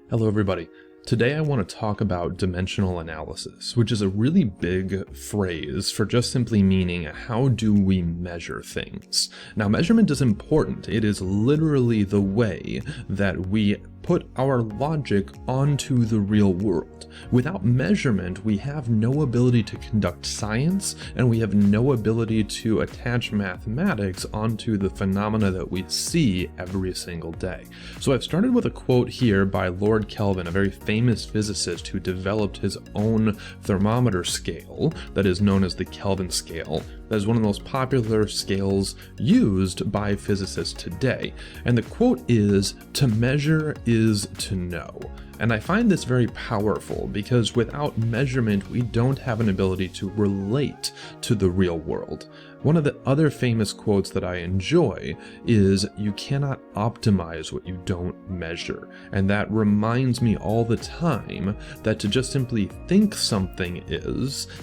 Hello everybody. Today I want to talk about dimensional analysis, which is a really big phrase for just simply meaning how do we measure things. Now, measurement is important. It is literally the way that we put our logic onto the real world. Without measurement, we have no ability to conduct science, and we have no ability to attach mathematics onto the phenomena that we see every single day. So I've started with a quote here by Lord Kelvin, a very famous physicist who developed his own thermometer scale that is known as the Kelvin Scale. That is one of the most popular scales used by physicists today. And the quote is, "To measure is to know." And I find this very powerful because without measurement, we don't have an ability to relate to the real world. One of the other famous quotes that I enjoy is, "You cannot optimize what you don't measure." And that reminds me all the time that to just simply think something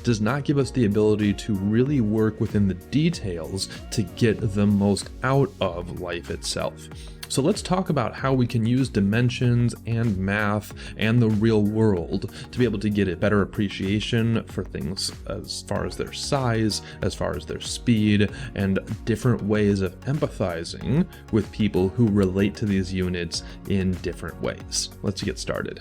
does not give us the ability to really work within the details to get the most out of life itself. So let's talk about how we can use dimensions and math and the real world to be able to get a better appreciation for things as far as their size, as far as their speed, and different ways of empathizing with people who relate to these units in different ways. Let's get started.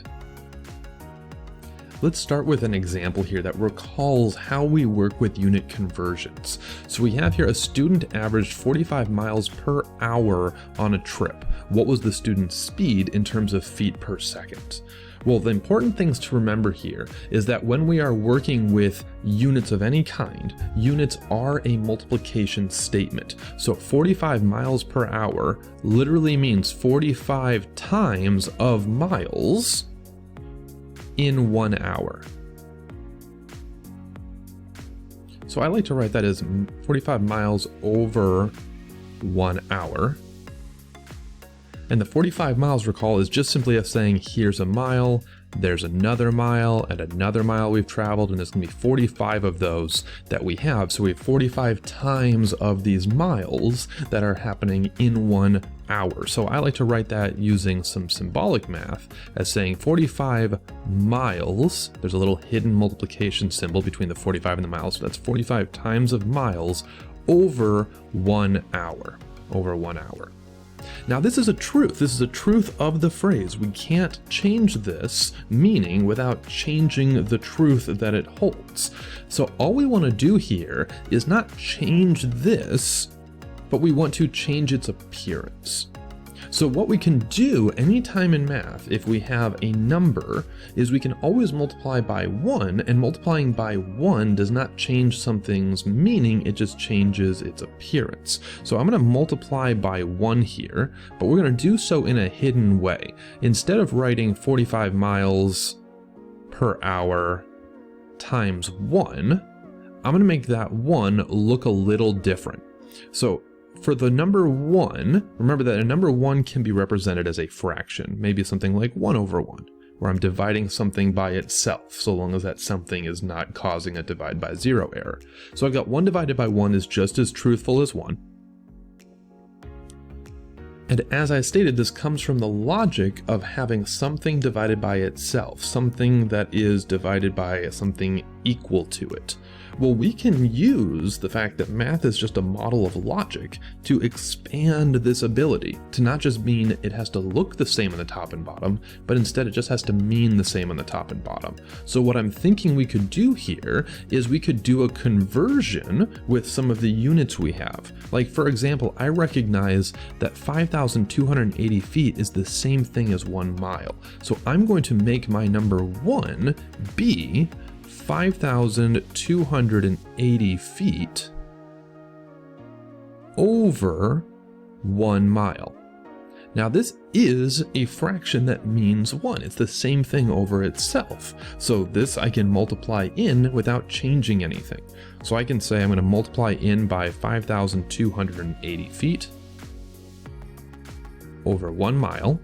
Let's start with an example here that recalls how we work with unit conversions. So we have here a student averaged 45 miles per hour on a trip. What was the student's speed in terms of feet per second? Well, the important things to remember here is that when we are working with units of any kind, units are a multiplication statement. So 45 miles per hour literally means 45 times of miles in 1 hour. So I like to write that as 45 miles over 1 hour. And the 45 miles, recall, is just simply us saying here's a mile, there's another mile, and another mile we've traveled, and there's going to be 45 of those that we have. So we have 45 times of these miles that are happening in 1 hour. So I like to write that using some symbolic math as saying 45 miles, there's a little hidden multiplication symbol between the 45 and the miles, so that's 45 times of miles over 1 hour, over 1 hour. Now this is a truth. This is a truth of the phrase. We can't change this meaning without changing the truth that it holds. So all we want to do here is not change this, but we want to change its appearance. So what we can do anytime in math, if we have a number, is we can always multiply by 1, and multiplying by 1 does not change something's meaning, it just changes its appearance. So I'm going to multiply by 1 here, but we're going to do so in a hidden way. Instead of writing 45 miles per hour times 1, I'm going to make that 1 look a little different. So for the number 1, remember that a number 1 can be represented as a fraction, maybe something like 1 over 1, where I'm dividing something by itself, so long as that something is not causing a divide by 0 error. So I've got 1 divided by 1 is just as truthful as 1. And as I stated, this comes from the logic of having something divided by itself, something that is divided by something equal to it. Well, we can use the fact that math is just a model of logic to expand this ability to not just mean it has to look the same on the top and bottom, but instead it just has to mean the same on the top and bottom. So what I'm thinking we could do here is we could do a conversion with some of the units we have. Like, for example, I recognize that 5,280 feet is the same thing as 1 mile. So I'm going to make my number 1 be 5,280 feet over 1 mile. Now this is a fraction that means 1. It's the same thing over itself. So this I can multiply in without changing anything. So I can say I'm going to multiply in by 5,280 feet over 1 mile.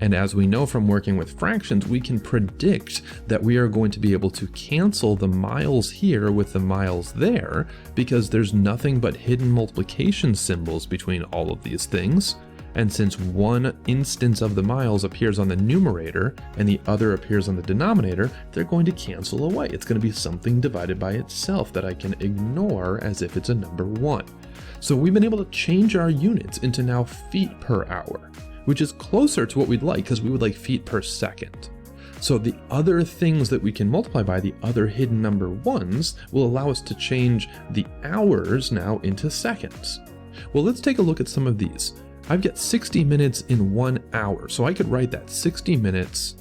And as we know from working with fractions, we can predict that we are going to be able to cancel the miles here with the miles there, because there's nothing but hidden multiplication symbols between all of these things. And since one instance of the miles appears on the numerator and the other appears on the denominator, they're going to cancel away. It's going to be something divided by itself that I can ignore as if it's a number 1. So we've been able to change our units into now feet per hour, which is closer to what we'd like because we would like feet per second. So the other things that we can multiply by, the other hidden number 1s, will allow us to change the hours now into seconds. Well, let's take a look at some of these. I've got 60 minutes in 1 hour, so I could write that 60 minutes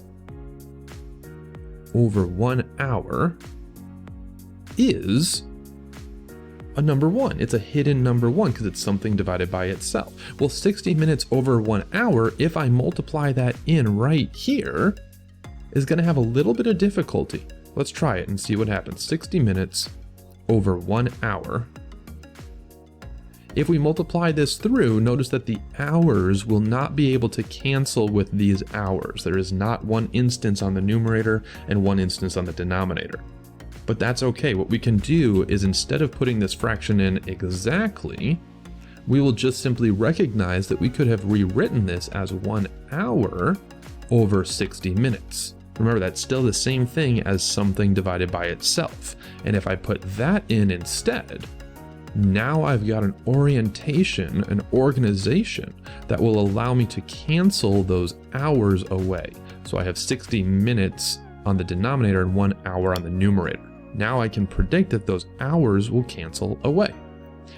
over 1 hour is a number 1. It's a hidden number 1 because it's something divided by itself. Well, 60 minutes over 1 hour, if I multiply that in right here, is going to have a little bit of difficulty. Let's try it and see what happens. 60 minutes over 1 hour. If we multiply this through, notice that the hours will not be able to cancel with these hours. There is not one instance on the numerator and one instance on the denominator. But that's okay. What we can do is, instead of putting this fraction in exactly, we will just simply recognize that we could have rewritten this as 1 hour over 60 minutes. Remember, that's still the same thing as something divided by itself. And if I put that in instead, now I've got an orientation, an organization that will allow me to cancel those hours away. So I have 60 minutes on the denominator and 1 hour on the numerator. Now I can predict that those hours will cancel away.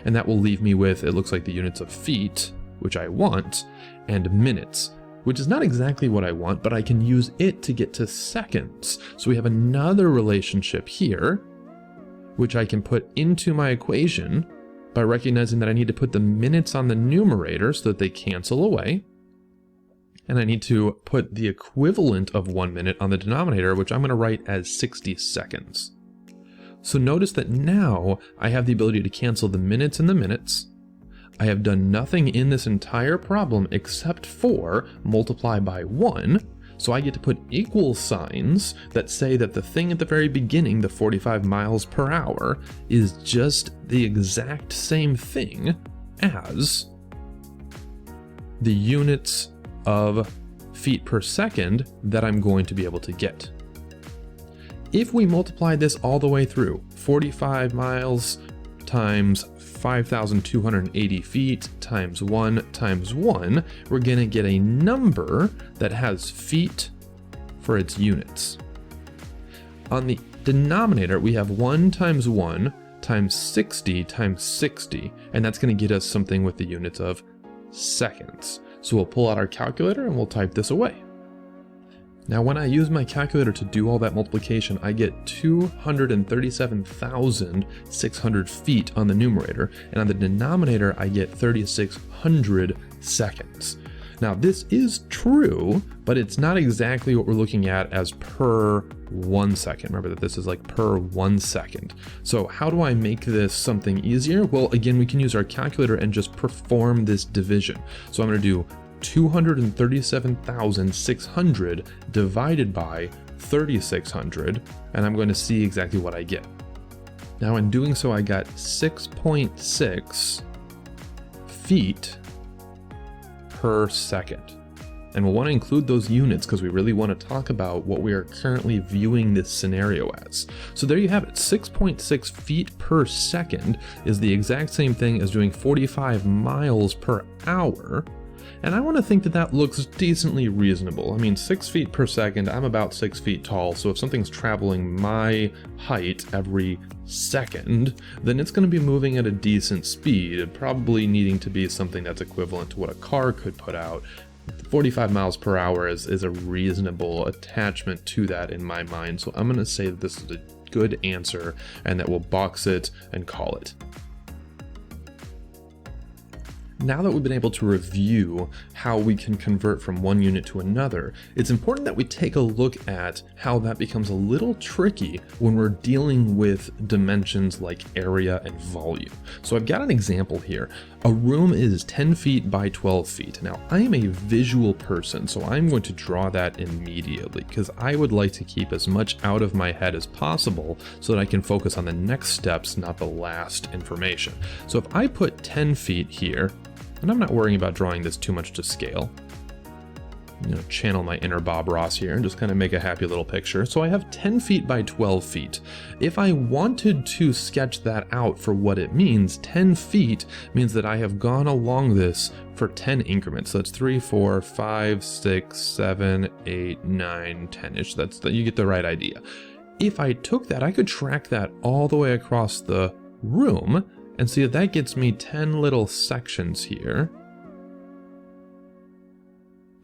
And that will leave me with, it looks like, the units of feet, which I want, and minutes, which is not exactly what I want, but I can use it to get to seconds. So we have another relationship here, which I can put into my equation by recognizing that I need to put the minutes on the numerator so that they cancel away. And I need to put the equivalent of 1 minute on the denominator, which I'm going to write as 60 seconds. So notice that now I have the ability to cancel the minutes and the minutes. I have done nothing in this entire problem except for multiply by 1. So I get to put equal signs that say that the thing at the very beginning, the 45 miles per hour, is just the exact same thing as the units of feet per second that I'm going to be able to get. If we multiply this all the way through, 45 miles times 5,280 feet times 1, we're going to get a number that has feet for its units. On the denominator, we have 1 times 1 times 60 times 60, and that's going to get us something with the units of seconds. So we'll pull out our calculator and we'll type this away. Now, when I use my calculator to do all that multiplication, I get 237,600 feet on the numerator, and on the denominator, I get 3,600 seconds. Now, this is true, but it's not exactly what we're looking at as per 1 second. Remember that this is like per 1 second. So how do I make this something easier? Well, again, we can use our calculator and just perform this division. So I'm going to do 237,600 divided by 3,600, and I'm going to see exactly what I get. Now, in doing so, I got 6.6 feet per second. And we'll want to include those units because we really want to talk about what we are currently viewing this scenario as. So there you have it. 6.6 feet per second is the exact same thing as doing 45 miles per hour. And I want to think that that looks decently reasonable. I mean, 6 feet per second, I'm about 6 feet tall, so if something's traveling my height every second, then it's going to be moving at a decent speed, probably needing to be something that's equivalent to what a car could put out. 45 miles per hour is a reasonable attachment to that in my mind, so I'm going to say that this is a good answer and that we'll box it and call it. Now that we've been able to review how we can convert from one unit to another, it's important that we take a look at how that becomes a little tricky when we're dealing with dimensions like area and volume. So I've got an example here. A room is 10 feet by 12 feet. Now, I am a visual person, so I'm going to draw that immediately because I would like to keep as much out of my head as possible so that I can focus on the next steps, not the last information. So if I put 10 feet here, And I'm not worrying about drawing this too much to scale. Channel my inner Bob Ross here and just kind of make a happy little picture. So I have 10 feet by 12 feet. If I wanted to sketch that out for what it means, 10 feet means that I have gone along this for 10 increments. So that's 3, 4, 5, 6, 7, 8, 9, 10-ish. You get the right idea. If I took that, I could track that all the way across the room and see that gets me 10 little sections here.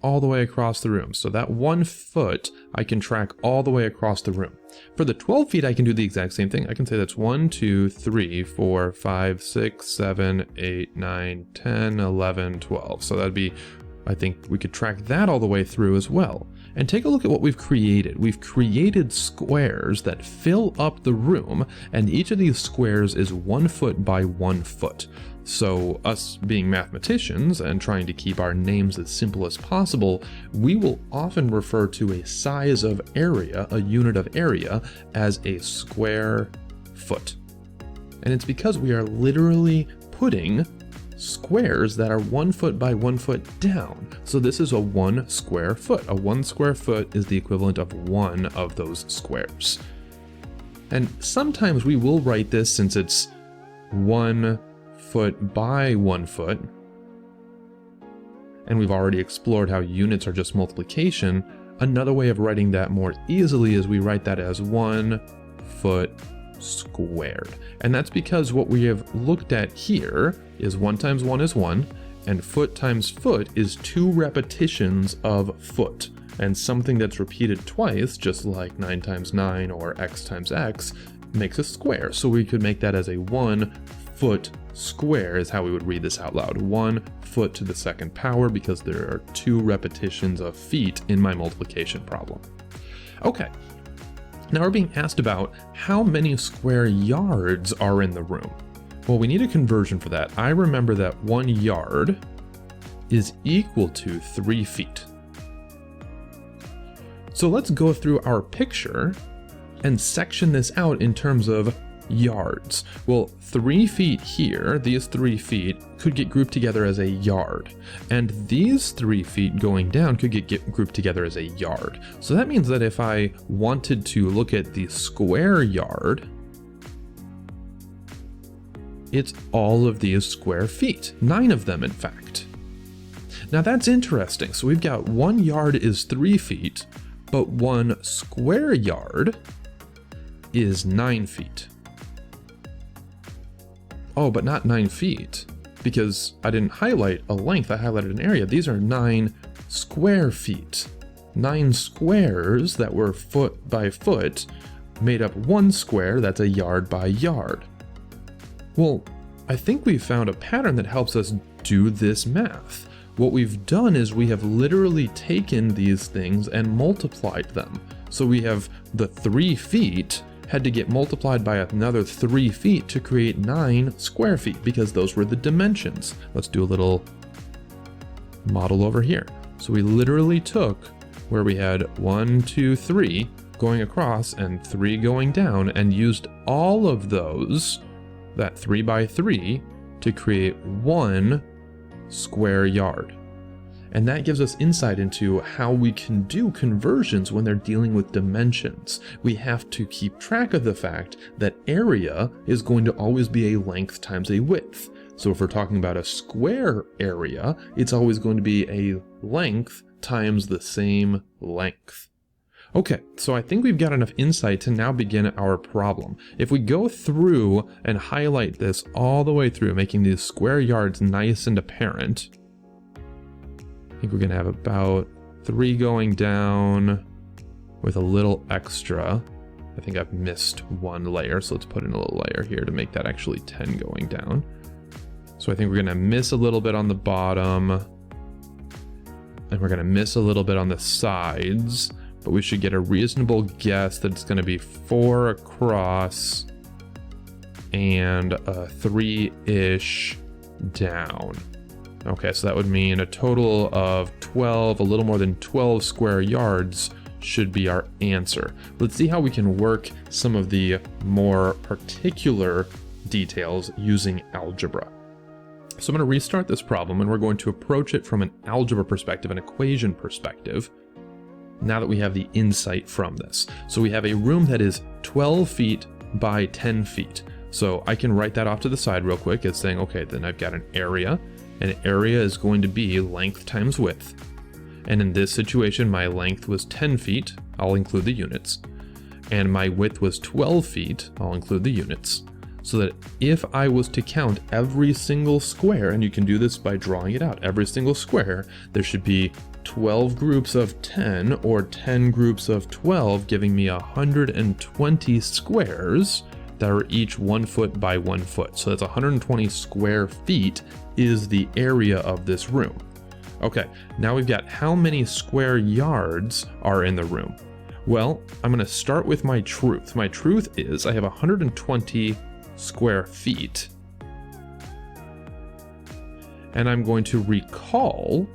All the way across the room. So that 1 foot I can track all the way across the room. For the 12 feet, I can do the exact same thing. I can say that's 1, 2, 3, 4, 5, 6, 7, 8, 9, 10, 11, 12. So that'd be, I think we could track that all the way through as well. And take a look at what we've created. We've created squares that fill up the room, and each of these squares is 1 foot by 1 foot. So us being mathematicians and trying to keep our names as simple as possible, we will often refer to a size of area, a unit of area, as a square foot. And it's because we are literally putting squares that are 1 foot by 1 foot down. So this is a 1 square foot. A 1 square foot is the equivalent of one of those squares. And sometimes we will write this, since it's 1 foot by 1 foot, and we've already explored how units are just multiplication, another way of writing that more easily is we write that as 1 foot squared. And that's because what we have looked at here is 1 times 1 is 1, and foot times foot is 2 repetitions of foot. And something that's repeated twice, just like 9 times 9 or x times x, makes a square. So we could make that as a 1 foot square is how we would read this out loud. 1 foot to the 2nd power, because there are 2 repetitions of feet in my multiplication problem. Okay, now we're being asked about how many square yards are in the room. Well, we need a conversion for that. I remember that 1 yard is equal to 3 feet. So let's go through our picture and section this out in terms of yards. Well, 3 feet here, these 3 feet could get grouped together as a yard, and these 3 feet going down could get grouped together as a yard. So that means that if I wanted to look at the square yard, it's all of these square feet, 9 of them in fact. Now that's interesting. So we've got 1 yard is 3 feet, but 1 square yard is 9 feet. Oh, but not 9 feet, because I didn't highlight a length, I highlighted an area. These are 9 square feet. 9 squares that were foot by foot made up 1 square that's a yard by yard. Well, I think we've found a pattern that helps us do this math. What we've done is we have literally taken these things and multiplied them. So we have the 3 feet had to get multiplied by another 3 feet to create 9 square feet, because those were the dimensions. Let's do a little model over here. So we literally took where we had 1, 2, 3 going across and 3 going down, and used all of those, that 3 by 3, to create 1 square yard. And that gives us insight into how we can do conversions when they're dealing with dimensions. We have to keep track of the fact that area is going to always be a length times a width. So if we're talking about a square area, it's always going to be a length times the same length. Okay, so I think we've got enough insight to now begin our problem. If we go through and highlight this all the way through, making these square yards nice and apparent, I think we're going to have about 3 going down with a little extra. I think I've missed 1 layer, so let's put in a little layer here to make that actually 10 going down. So I think we're going to miss a little bit on the bottom, and we're going to miss a little bit on the sides, but we should get a reasonable guess that it's going to be 4 across and 3-ish down. Okay, so that would mean a total of 12, a little more than 12 square yards should be our answer. Let's see how we can work some of the more particular details using algebra. So I'm going to restart this problem and we're going to approach it from an algebra perspective, an equation perspective, now that we have the insight from this. So we have a room that is 12 feet by 10 feet. So I can write that off to the side real quick as saying, okay, then I've got an area. An area is going to be length times width. And in this situation, my length was 10 feet. I'll include the units. And my width was 12 feet. I'll include the units. So that if I was to count every single square, and you can do this by drawing it out, every single square, there should be 12 groups of 10 or 10 groups of 12, giving me 120 squares that are each 1 foot by 1 foot. So that's 120 square feet is the area of this room. Okay, now we've got how many square yards are in the room. Well, I'm going to start with my truth. My truth is I have 120 square feet. And I'm going to recall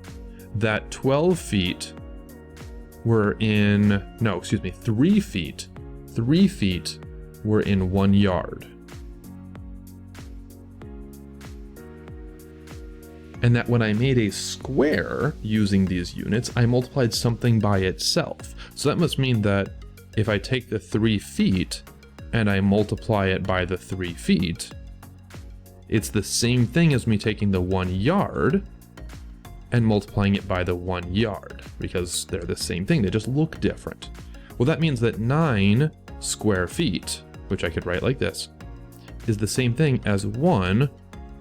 that 12 feet were in, no, excuse me, 3 feet. 3 feet were in 1 yard. And that when I made a square using these units, I multiplied something by itself. So that must mean that if I take the 3 feet and I multiply it by the 3 feet, it's the same thing as me taking the 1 yard and multiplying it by the 1 yard, because they're the same thing, they just look different. Well, that means that 9 square feet, which I could write like this, is the same thing as 1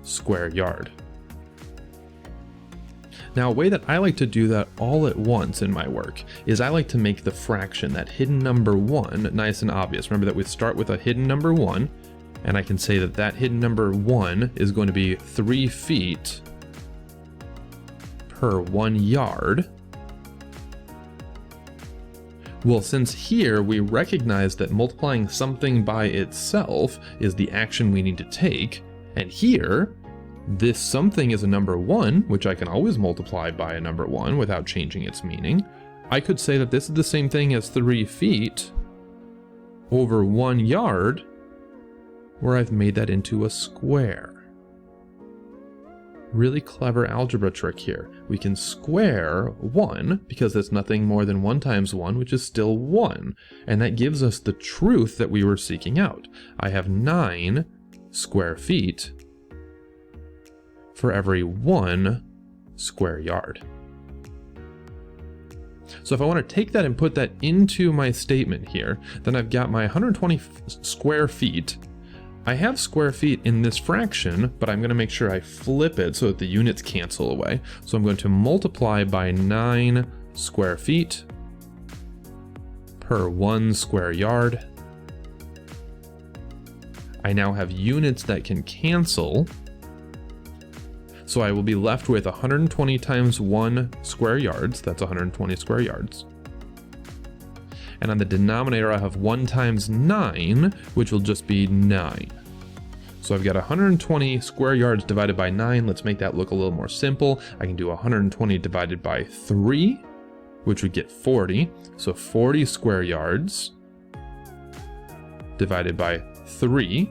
square yard. Now, a way that I like to do that all at once in my work is I like to make the fraction, that hidden number 1, nice and obvious. Remember that we start with a hidden number 1, and I can say that that hidden number 1 is going to be 3 feet per 1 yard. Well, since here we recognize that multiplying something by itself is the action we need to take, and here, this something is a number 1, which I can always multiply by a number 1 without changing its meaning, I could say that this is the same thing as 3 feet over 1 yard, where I've made that into a square. Really clever algebra trick here. We can square 1, because that's nothing more than 1 times 1, which is still 1. And that gives us the truth that we were seeking out. I have 9 square feet for every 1 square yard. So if I want to take that and put that into my statement here, then I've got my 120 square feet. I have square feet in this fraction, but I'm going to make sure I flip it so that the units cancel away. So I'm going to multiply by 9 square feet per 1 square yard. I now have units that can cancel. So I will be left with 120 times 1 square yards, that's 120 square yards. And on the denominator I have 1 times 9, which will just be 9. So I've got 120 square yards divided by 9, let's make that look a little more simple. I can do 120 divided by 3, which would get 40. So 40 square yards divided by 3.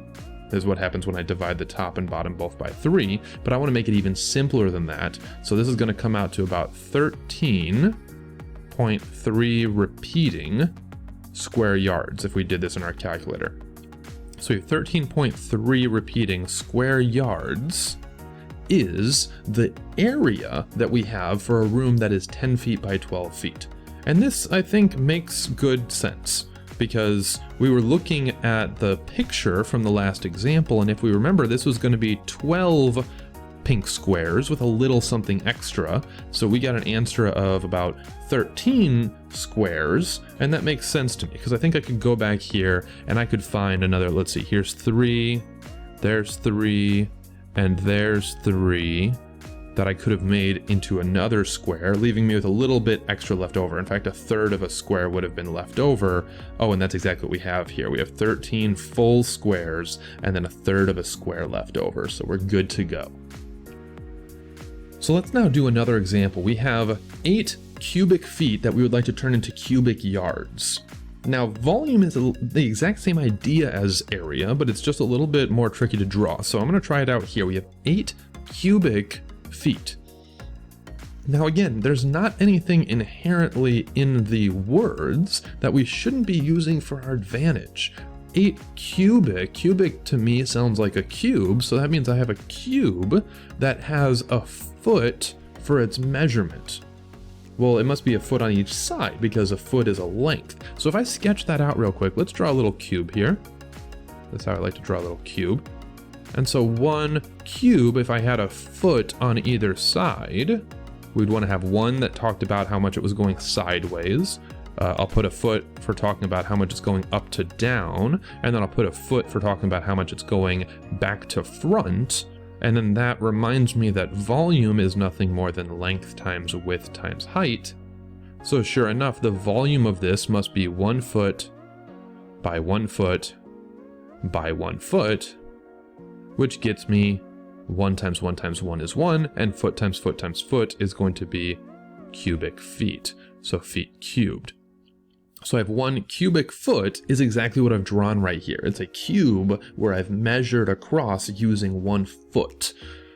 Is what happens when I divide the top and bottom both by 3, but I want to make it even simpler than that. So this is going to come out to about 13.3 repeating square yards if we did this in our calculator. So 13.3 repeating square yards is the area that we have for a room that is 10 feet by 12 feet. And this, I think, makes good sense, because we were looking at the picture from the last example, and if we remember, this was going to be 12 pink squares with a little something extra, so we got an answer of about 13 squares, and that makes sense to me, because I think I could go back here and I could find another, let's see, here's 3, there's 3, and there's 3, that I could have made into another square, leaving me with a little bit extra left over. In fact, a third of a square would have been left over. Oh, and that's exactly what we have here. We have 13 full squares and then a third of a square left over, so we're good to go. So let's now do another example. We have 8 cubic feet that we would like to turn into cubic yards. Now, volume is the exact same idea as area, but it's just a little bit more tricky to draw. So I'm going to try it out here. We have 8 cubic feet. Now again, there's not anything inherently in the words that we shouldn't be using for our advantage. 8 cubic to me sounds like a cube, so that means I have a cube that has a foot for its measurement. Well, it must be a foot on each side because a foot is a length. So if I sketch that out real quick, let's draw a little cube here. That's how I like to draw a little cube. And so 1 cube, if I had a foot on either side, we'd want to have one that talked about how much it was going sideways. I'll put a foot for talking about how much it's going up to down, and then I'll put a foot for talking about how much it's going back to front. And then that reminds me that volume is nothing more than length times width times height. So sure enough, the volume of this must be 1 foot by 1 foot by 1 foot, which gets me 1 times 1 times 1 is 1, and foot times foot times foot is going to be cubic feet, so feet cubed. So I have 1 cubic foot is exactly what I've drawn right here. It's a cube where I've measured across using 1 foot.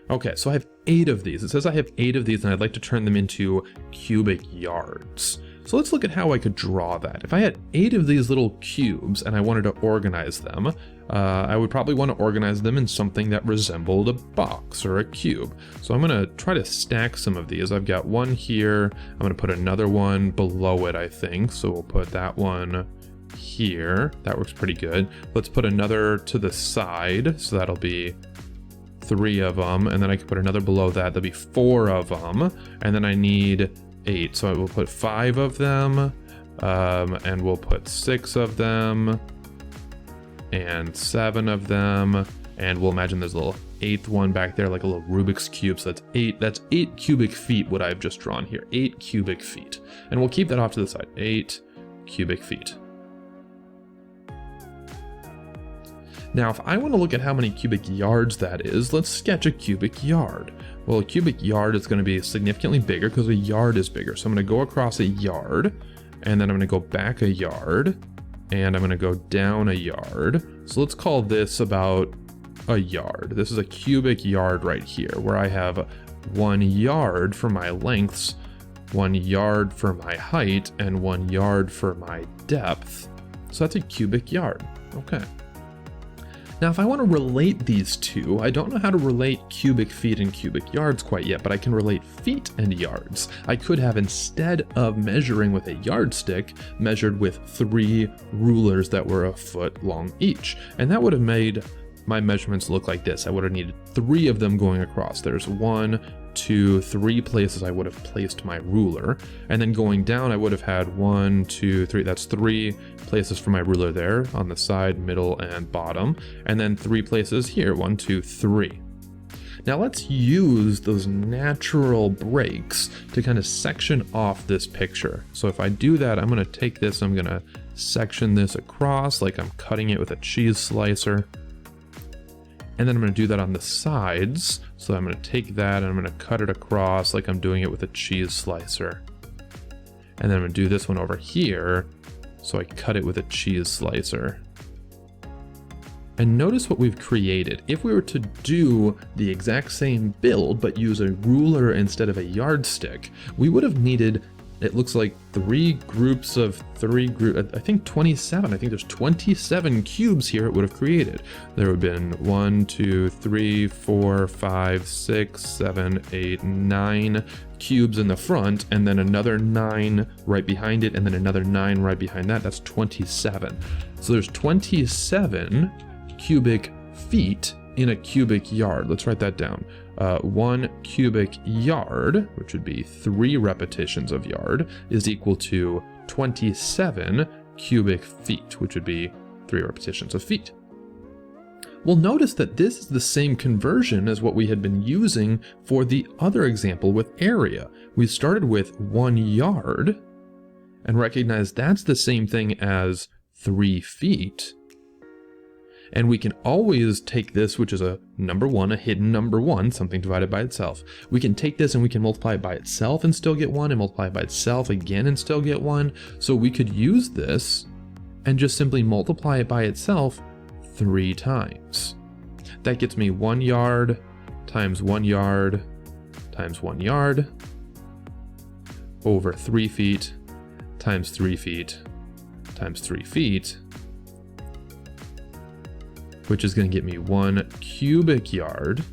Okay, so I have 8 of these. It says I have 8 of these and I'd like to turn them into cubic yards. So let's look at how I could draw that. If I had 8 of these little cubes and I wanted to organize them, I would probably want to organize them in something that resembled a box or a cube. So I'm going to try to stack some of these. I've got one here. I'm going to put another one below it, I think. So we'll put that one here. That works pretty good. Let's put another to the side. So that'll be 3 of them. And then I can put another below that. That'll be 4 of them. And then I need 8. So I will put 5 of them. And we'll put 6 of them. And 7 of them, and we'll imagine there's a little 8th one back there, like a little Rubik's Cube. So that's 8 cubic feet, what I've just drawn here. 8 cubic feet. And we'll keep that off to the side. 8 cubic feet. Now, if I want to look at how many cubic yards that is, let's sketch a cubic yard. Well, a cubic yard is going to be significantly bigger because a yard is bigger. So I'm going to go across a yard, and then I'm going to go back a yard, and I'm going to go down a yard. So let's call this about a yard. This is a cubic yard right here, where I have 1 yard for my lengths, 1 yard for my height, and 1 yard for my depth. So that's a cubic yard. Okay. Now, if I want to relate these two, I don't know how to relate cubic feet and cubic yards quite yet, but I can relate feet and yards. I could have, instead of measuring with a yardstick, measured with 3 rulers that were a foot long each. And that would have made my measurements look like this. I would have needed 3 of them going across. There's 1, 2, 3 places I would have placed my ruler. And then going down, I would have had 1, 2, 3. That's 3 places for my ruler there on the side, middle, and bottom. And then 3 places here, 1, 2, 3. Now let's use those natural breaks to kind of section off this picture. So if I do that, I'm going to take this, I'm going to section this across like I'm cutting it with a cheese slicer. And then I'm going to do that on the sides. So I'm going to take that and I'm going to cut it across like I'm doing it with a cheese slicer. And then I'm going to do this one over here. So I cut it with a cheese slicer. And notice what we've created. If we were to do the exact same build, but use a ruler instead of a yardstick, we would have needed, it looks like 3 groups of 3 groups, I think 27. I think there's 27 cubes here it would have created. There would have been 1, 2, 3, 4, 5, 6, 7, 8, 9 cubes in the front, and then another 9 right behind it, and then another 9 right behind that. That's 27. So there's 27 cubic feet in a cubic yard. Let's write that down. 1 cubic yard, which would be 3 repetitions of yard, is equal to 27 cubic feet, which would be 3 repetitions of feet. Well, notice that this is the same conversion as what we had been using for the other example with area. We started with 1 yard and recognized that's the same thing as 3 feet. And we can always take this, which is a number 1, a hidden number 1, something divided by itself. We can take this and we can multiply it by itself and still get 1, and multiply it by itself again and still get 1. So we could use this and just simply multiply it by itself 3 times. That gets me 1 yard times 1 yard times 1 yard over 3 feet times 3 feet times 3 feet, which is going to get me 1 cubic yard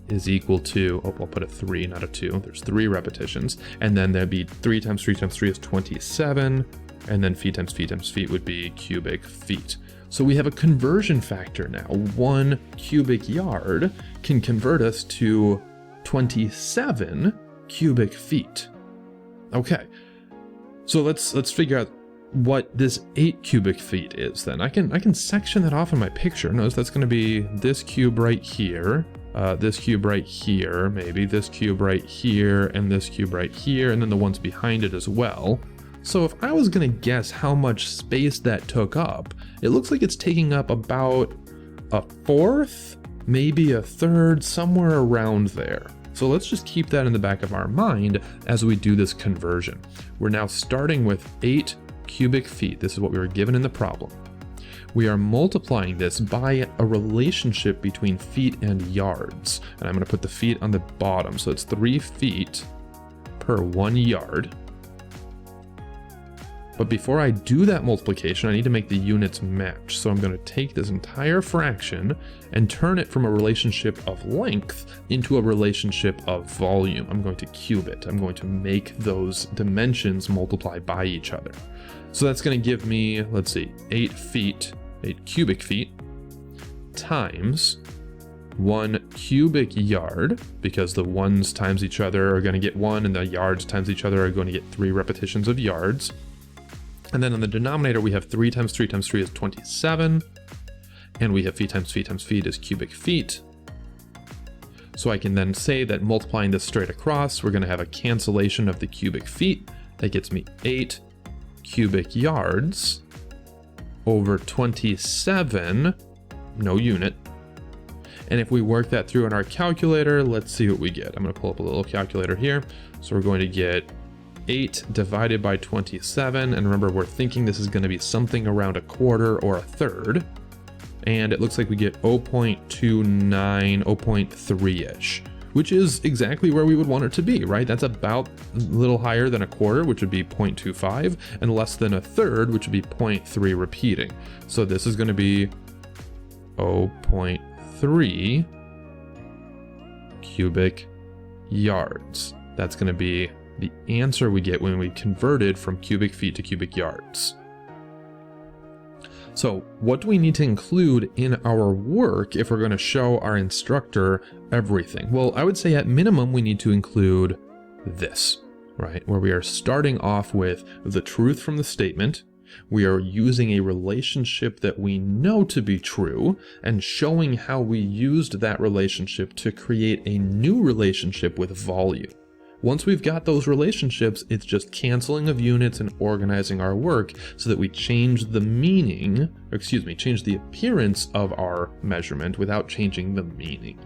is equal to, oh, I'll put a 3, not a 2. There's 3 repetitions. And then there'd be 3 times 3 times 3 is 27. And then feet times feet times feet would be cubic feet. So we have a conversion factor now. 1 cubic yard can convert us to 27 cubic feet. Okay, so let's figure out what this 8 cubic feet is then. I can section that off in my picture. Notice that's going to be this cube right here, this cube right here, maybe this cube right here, and this cube right here, and then the ones behind it as well. So if I was going to guess how much space that took up, it looks like it's taking up about a fourth, maybe a third, somewhere around there. So let's just keep that in the back of our mind as we do this conversion. We're now starting with 8 cubic feet. This is what we were given in the problem. We are multiplying this by a relationship between feet and yards. And I'm going to put the feet on the bottom. So it's 3 feet per 1 yard. But before I do that multiplication, I need to make the units match. So I'm going to take this entire fraction and turn it from a relationship of length into a relationship of volume. I'm going to cube it. I'm going to make those dimensions multiply by each other. So that's going to give me, let's see, 8 cubic feet times 1 cubic yard, because the ones times each other are going to get 1 and the yards times each other are going to get 3 repetitions of yards. And then in the denominator, we have 3 times 3 times 3 is 27. And we have feet times feet times feet is cubic feet. So I can then say that multiplying this straight across, we're going to have a cancellation of the cubic feet. That gets me 8 cubic yards over 27, no unit. And if we work that through in our calculator, let's see what we get. I'm going to pull up a little calculator here. So we're going to get 8 divided by 27, and remember we're thinking this is going to be something around a quarter or a third, and it looks like we get 0.29, 0.3-ish, which is exactly where we would want it to be, right? That's about a little higher than a quarter, which would be 0.25, and less than a third, which would be 0.3 repeating. So this is going to be 0.3 cubic yards. That's going to be the answer we get when we converted from cubic feet to cubic yards. So what do we need to include in our work if we're going to show our instructor everything? Well, I would say at minimum we need to include this, right? Where we are starting off with the truth from the statement. We are using a relationship that we know to be true and showing how we used that relationship to create a new relationship with volume. Once we've got those relationships, it's just canceling of units and organizing our work so that we change the meaning, change the appearance of our measurement without changing the meaning.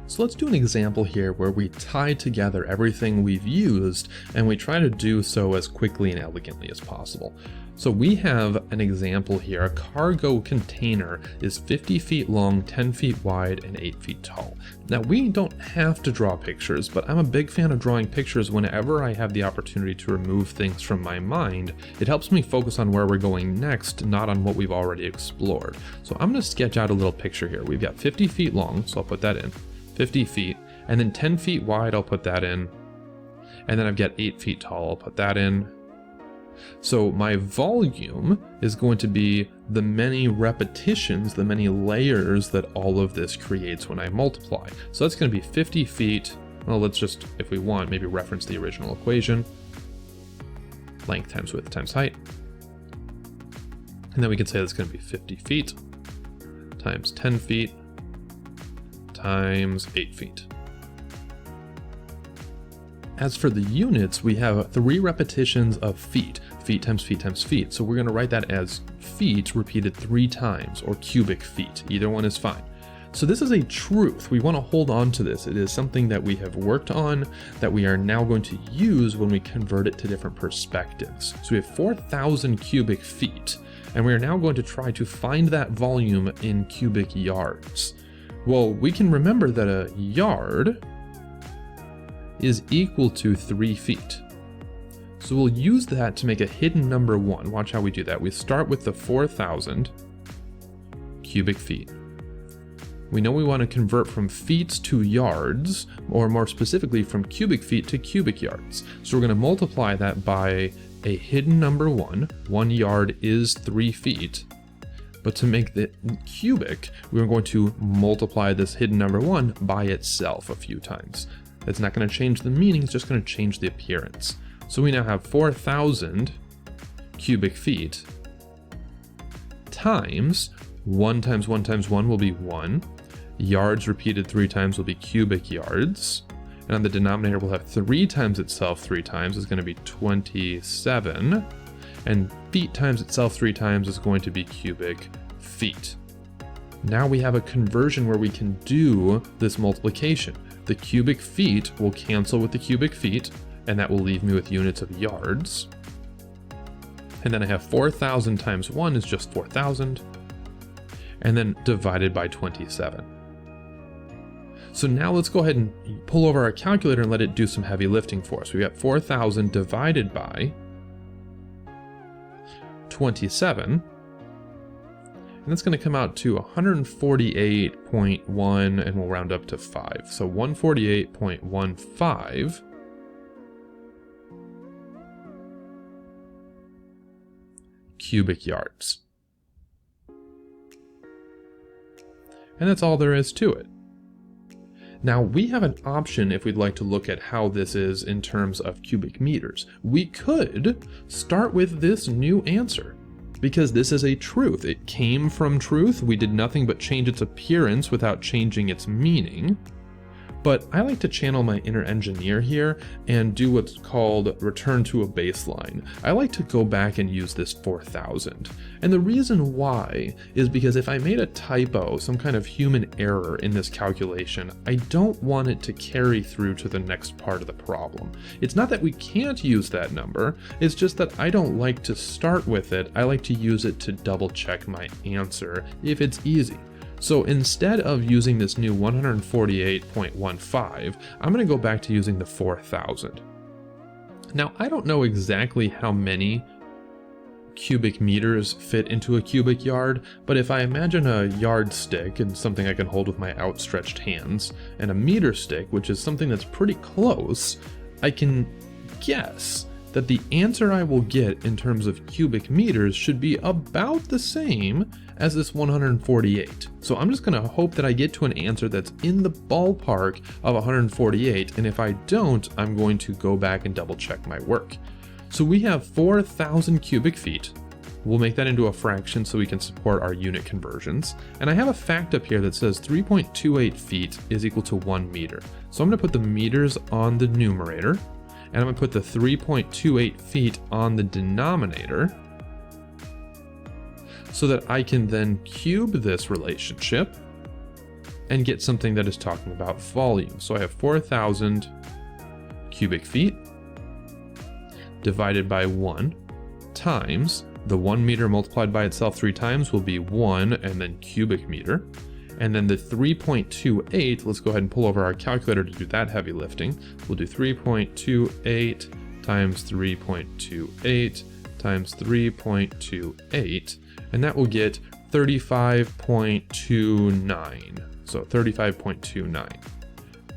So let's do an example here where we tie together everything we've used and we try to do so as quickly and elegantly as possible. So we have an example here. A cargo container is 50 feet long, 10 feet wide, and 8 feet tall. Now we don't have to draw pictures, but I'm a big fan of drawing pictures whenever I have the opportunity to remove things from my mind. It helps me focus on where we're going next, not on what we've already explored. So I'm going to sketch out a little picture here. We've got 50 feet long, so I'll put that in. 50 feet, and then 10 feet wide, I'll put that in. And then I've got 8 feet tall, I'll put that in. So my volume is going to be the many repetitions, the many layers that all of this creates when I multiply. So that's going to be 50 feet. Well, let's just, if we want, maybe reference the original equation. Length times width times height. And then we can say that's going to be 50 feet times 10 feet times 8 feet. As for the units, we have 3 repetitions of feet. Feet times feet times feet. So we're going to write that as feet repeated 3 times, or cubic feet. Either one is fine. So this is a truth. We want to hold on to this. It is something that we have worked on, that we are now going to use when we convert it to different perspectives. So we have 4,000 cubic feet, and we are now going to try to find that volume in cubic yards. Well, we can remember that a yard is equal to 3 feet. So we'll use that to make a hidden number 1. Watch how we do that. We start with the 4,000 cubic feet. We know we want to convert from feet to yards, or more specifically from cubic feet to cubic yards. So we're going to multiply that by a hidden number 1. 1 yard is 3 feet. But to make the cubic, we're going to multiply this hidden number 1 by itself a few times. It's not going to change the meaning, it's just going to change the appearance. So we now have 4,000 cubic feet times 1 times 1 times 1 will be 1. Yards repeated 3 times will be cubic yards. And on the denominator, we'll have 3 times itself 3 times is going to be 27. And feet times itself 3 times is going to be cubic feet. Now we have a conversion where we can do this multiplication. The cubic feet will cancel with the cubic feet, and that will leave me with units of yards. And then I have 4,000 times 1 is just 4,000, and then divided by 27. So now let's go ahead and pull over our calculator and let it do some heavy lifting for us. We got 4,000 divided by 27, and that's going to come out to 148.1, and we'll round up to 5. So 148.15 cubic yards. And that's all there is to it. Now we have an option if we'd like to look at how this is in terms of cubic meters. We could start with this new answer, because this is a truth. It came from truth. We did nothing but change its appearance without changing its meaning. But I like to channel my inner engineer here and do what's called return to a baseline. I like to go back and use this 4,000. And the reason why is because if I made a typo, some kind of human error in this calculation, I don't want it to carry through to the next part of the problem. It's not that we can't use that number, it's just that I don't like to start with it. I like to use it to double check my answer if it's easy. So instead of using this new 148.15, I'm going to go back to using the 4,000. Now, I don't know exactly how many cubic meters fit into a cubic yard, but if I imagine a yardstick and something I can hold with my outstretched hands, and a meter stick, which is something that's pretty close, I can guess that the answer I will get in terms of cubic meters should be about the same as this 148. So I'm just going to hope that I get to an answer that's in the ballpark of 148, and if I don't, I'm going to go back and double check my work. So we have 4,000 cubic feet. We'll make that into a fraction so we can support our unit conversions. And I have a fact up here that says 3.28 feet is equal to 1 meter. So I'm going to put the meters on the numerator, and I'm going to put the 3.28 feet on the denominator, so that I can then cube this relationship and get something that is talking about volume. So I have 4,000 cubic feet divided by 1 times the 1 meter multiplied by itself 3 times will be 1 and then cubic meter. And then the 3.28, let's go ahead and pull over our calculator to do that heavy lifting. We'll do 3.28 times 3.28 times 3.28. And that will get 35.29. So 35.29.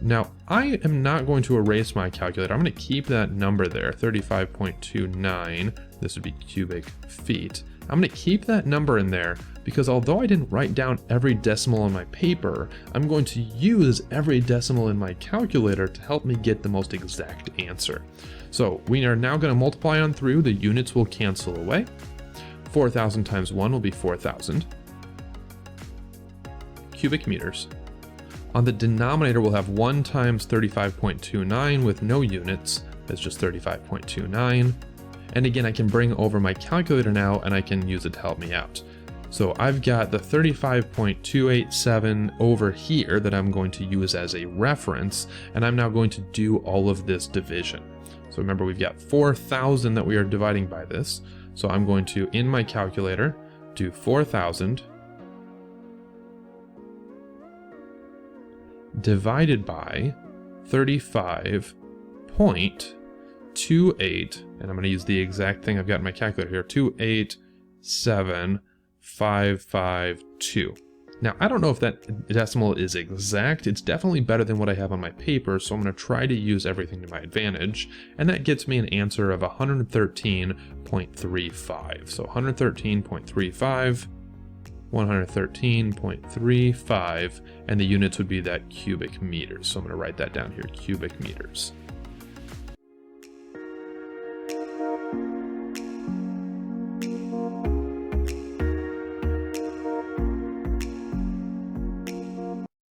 Now, I am not going to erase my calculator. I'm going to keep that number there, 35.29. This would be cubic feet. I'm going to keep that number in there because although I didn't write down every decimal on my paper, I'm going to use every decimal in my calculator to help me get the most exact answer. So we are now going to multiply on through. The units will cancel away. 4,000 times 1 will be 4,000 cubic meters. On the denominator, we'll have 1 times 35.29 with no units. That's just 35.29. And again, I can bring over my calculator now and I can use it to help me out. So I've got the 35.287 over here that I'm going to use as a reference, and I'm now going to do all of this division. So remember, we've got 4,000 that we are dividing by this. So I'm going to, in my calculator, do 4,000 divided by 35.28, and I'm going to use the exact thing I've got in my calculator here, 287,552. Now, I don't know if that decimal is exact. It's definitely better than what I have on my paper, so I'm going to try to use everything to my advantage, and that gets me an answer of 113.35. So 113.35, 113.35, and the units would be that cubic meters. So I'm going to write that down here, cubic meters.